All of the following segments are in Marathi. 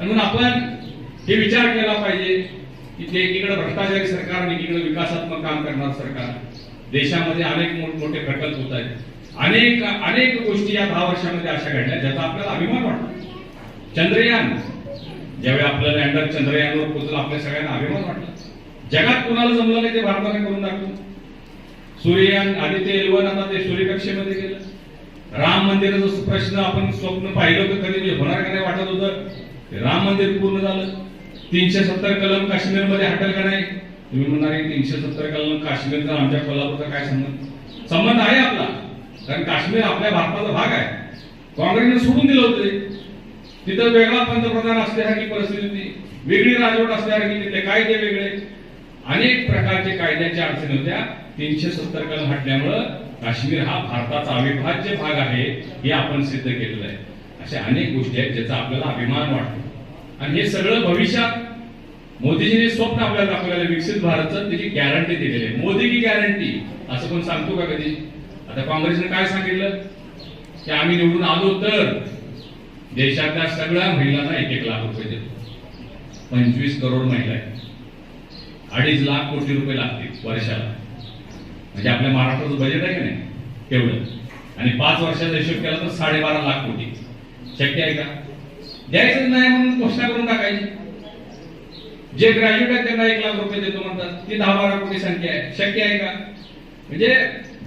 म्हणून आपण हे विचार केला पाहिजे की ते एकीकडे भ्रष्टाचारी सरकार आणि एकीकडे विकासात्मक काम करणार सरकार. देशामध्ये अनेक मोठमोठे प्रकल्प होत आहेत, अनेक गोष्टी या 10 वर्षामध्ये अशा घडल्या ज्याचा आपल्याला अभिमान वाटतो. चंद्रयान ज्यावेळी आपलं लँडर चंद्रयानवर पोहोचलं, आपल्या सगळ्यांना अभिमान वाटला. जगात कुणाला जमलं नाही ते भारताने करून दाखवलं. सूर्ययान आदित्य L1 आता ते सूर्यकक्षेमध्ये गेलं. राम मंदिराचा प्रश्न आपण स्वप्न पाहिलं होतं कधी, म्हणजे होणार का नाही वाटत होतं, ते राम मंदिर पूर्ण झालं. 370 कलम काश्मीरमध्ये हटल का नाही? तुम्ही म्हणणार 370 कलम काश्मीरचा आमच्या कोल्हापूरचा काय संबंध? संबंध आहे आपला, कारण काश्मीर आपल्या भारताचा भाग आहे. काँग्रेसने सोडून दिलं होतं. तिथं वेगळा पंतप्रधान असल्यासारखी परिस्थिती होती, वेगळी राजवट असल्यासारखी, तिथले कायदे वेगळे, अनेक प्रकारचे कायद्याच्या अडचणी होत्या. 370 कलम हटल्यामुळं काश्मीर हा भारताचा अविभाज्य भाग आहे हे आपण सिद्ध केलेलं आहे. अशा अनेक गोष्टी आहेत ज्याचा आपल्याला अभिमान वाटतो. आणि हे सगळं भविष्यात मोदीजींनी स्वप्न आपल्याला दाखवलेलं विकसित भारतचं, त्याची गॅरंटी दिलेली आहे. मोदी की गॅरंटी असं कोण सांगतो का कधी? आता काँग्रेसने काय सांगितलं की आम्ही निवडून आलो तर देशातल्या सगळ्या महिलांना 1-1 लाख रुपये देतो. 25 करोड महिला आहेत, 2.5 लाख कोटी रुपये लागतील वर्षाला. म्हणजे आपल्या महाराष्ट्राचं बजेट आहे की नाही तेवढं, आणि 5 वर्षाचा हिशोब केला तर 12.5 लाख कोटी. शक्य आहे का? द्यायचं नाही म्हणून घोषणा करून टाकायची. जे ग्रॅज्युएट आहेत त्यांना 1 लाख रुपये देतो म्हणतात, ती 10-12 कोटी संख्या आहे. शक्य आहे का? म्हणजे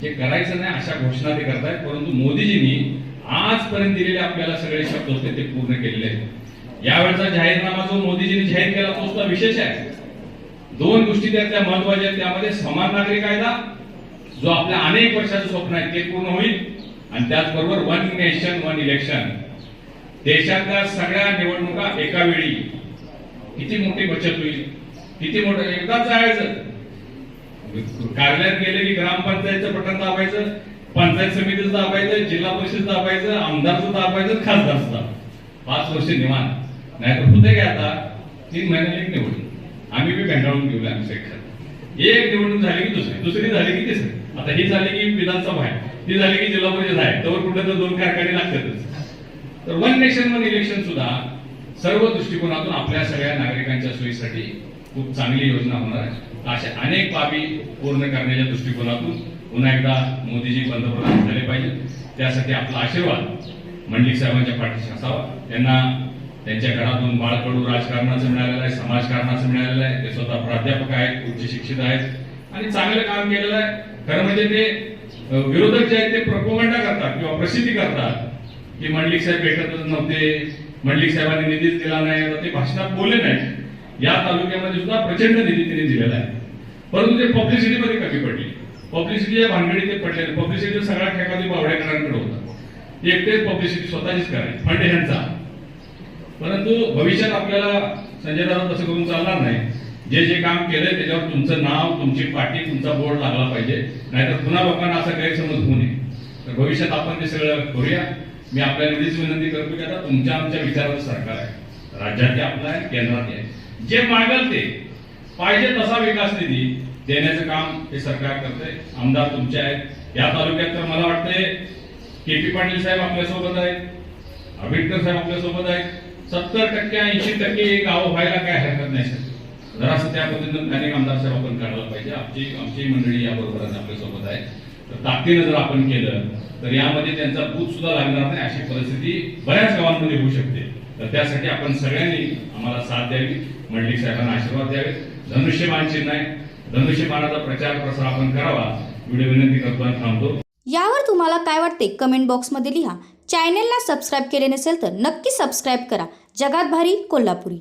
जे करायचं नाही अशा घोषणा ते करतायत. परंतु मोदीजींनी आजपर्यंत दिलेले आपल्याला सगळे शब्द होते ते पूर्ण केलेले आहेत. यावेळचा जाहीरनामा जो मोदीजींनी जाहीर केला तो सुद्धा विशेष आहे. 2 गोष्टी त्यातल्या महत्वाच्या आहेत. त्यामध्ये समान नागरी कायदा जो आपल्या अनेक वर्षाचं स्वप्न आहे ते पूर्ण होईल, आणि त्याचबरोबर 1 नेशन 1 इलेक्शन. देशातल्या सगळ्या निवडणुका एका वेळी, किती मोठी बचत होईल, किती मोठं. एकदाच जायचं, कार्यालयात गेले की ग्रामपंचायतचं बटन दाबायचं, पंचायत समितीचं दाबायचं, जिल्हा परिषद दाबायचं, आमदारचं दाबायचं, खासदारचं दाबायचं. 5 वर्ष निवांत. नाही तर होते काय आता 3 महिन्याला एक निवडणूक. आम्ही बी भेंडाळून घेऊया. आमच्या एक निवडणूक झाली की दुसरी झाली की तिसरी. आता ही झाली की विधानसभा आहे, ती झाली की जिल्हा परिषद आहे, तर कुठे तर 2 कारखाने लागतातच. तर 1 नेशन 1 इलेक्शन सुद्धा सर्व दृष्टिकोनातून आपल्या सगळ्या नागरिकांच्या सोयीसाठी खूप चांगली योजना होणार आहे. अशा अनेक बाबी पूर्ण करण्याच्या दृष्टिकोनातून पुन्हा एकदा मोदीजी पंतप्रधान झाले पाहिजे. त्यासाठी आपला आशीर्वाद मंडलिक साहेबांच्या पाठीशी असावा. त्यांना त्यांच्या घरातून बाळकडू राजकारणाचं मिळालेलं आहे, समाजकारणाचं मिळालेलं आहे. ते स्वतः प्राध्यापक आहेत, उच्च शिक्षित आहेत आणि चांगलं काम केलेलं आहे. खरं म्हणजे ते विरोधक जे आहेत ते प्रोपोगंडा करतात किंवा प्रसिद्धी करतात की मंडलिक साहेब भेटतच नव्हते, मंडलिक साहेबांनी निधीच दिला नाही, आता ते भाषणात बोलले नाही. या तालुक्यामध्ये सुद्धा प्रचंड निधी त्यांनी दिलेला आहे, परंतु ते पब्लिसिटीमध्ये कमी पडली. पब्लिसिटीच्या भानगडीत ते पडले. पब्लिसिटी सगळा ठेका बावडेकरांकडे होता. एकटेच पब्लिसिटी स्वतःचीच करायची, फंड ह्यांचा. परंतु भविष्यात आपल्याला संजय दादा तसं करून चालणार नाही. जे जे काम केलंय त्याच्यावर तुमचं नाव, तुमची पाठी, तुमचा बोर्ड लागला पाहिजे, नाहीतर पुन्हा लोकांना असा गैरसमज होऊ नये. तर भविष्यात आपण ते सगळं करूया. मी आपल्याला एवढीच विनंती करतो की आता तुमच्या आमच्या विचाराचं सरकार आहे, राज्यात आपलं आहे, केंद्रात आहे. जे मागेल ते पाहिजे तसा विकास निधी देण्याचं काम हे सरकार करतंय. आमदार तुमचे आहेत. या तालुक्यात तर मला वाटतंय KP पाटील साहेब आपल्यासोबत आहेत, आंबेडकर साहेब आपल्यासोबत आहेत. 70% 80% गावं व्हायला काय हरकत नाही सर. जरासं त्या पद्धतीनं अनेक आमदार साहेब आपण काढला पाहिजे. आमची मंडळी याबरोबरच आपल्यासोबत आहे. तर ताकदीनं जर आपण केलं तर यामध्ये त्यांचा बूथ सुद्धा लागणार नाही अशी परिस्थिती बऱ्याच गावांमध्ये होऊ शकते. तर त्यासाठी आपण सगळ्यांनी आम्हाला साथ द्यावी, मंडलिक साहेबांना आशीर्वाद द्यावे. धनुष्यबाण चिन्ह आहे, धनुष्यबाणाचा प्रचार प्रसार आपण करावा एवढी विनंती करतो आणि थांबतो. यावर तुम्हाला काय वाटते कमेंट बॉक्समध्ये लिहा. चॅनेलला सबस्क्राईब केले नसेल तर नक्की सबस्क्राईब करा. जगात भारी कोल्हापुरी.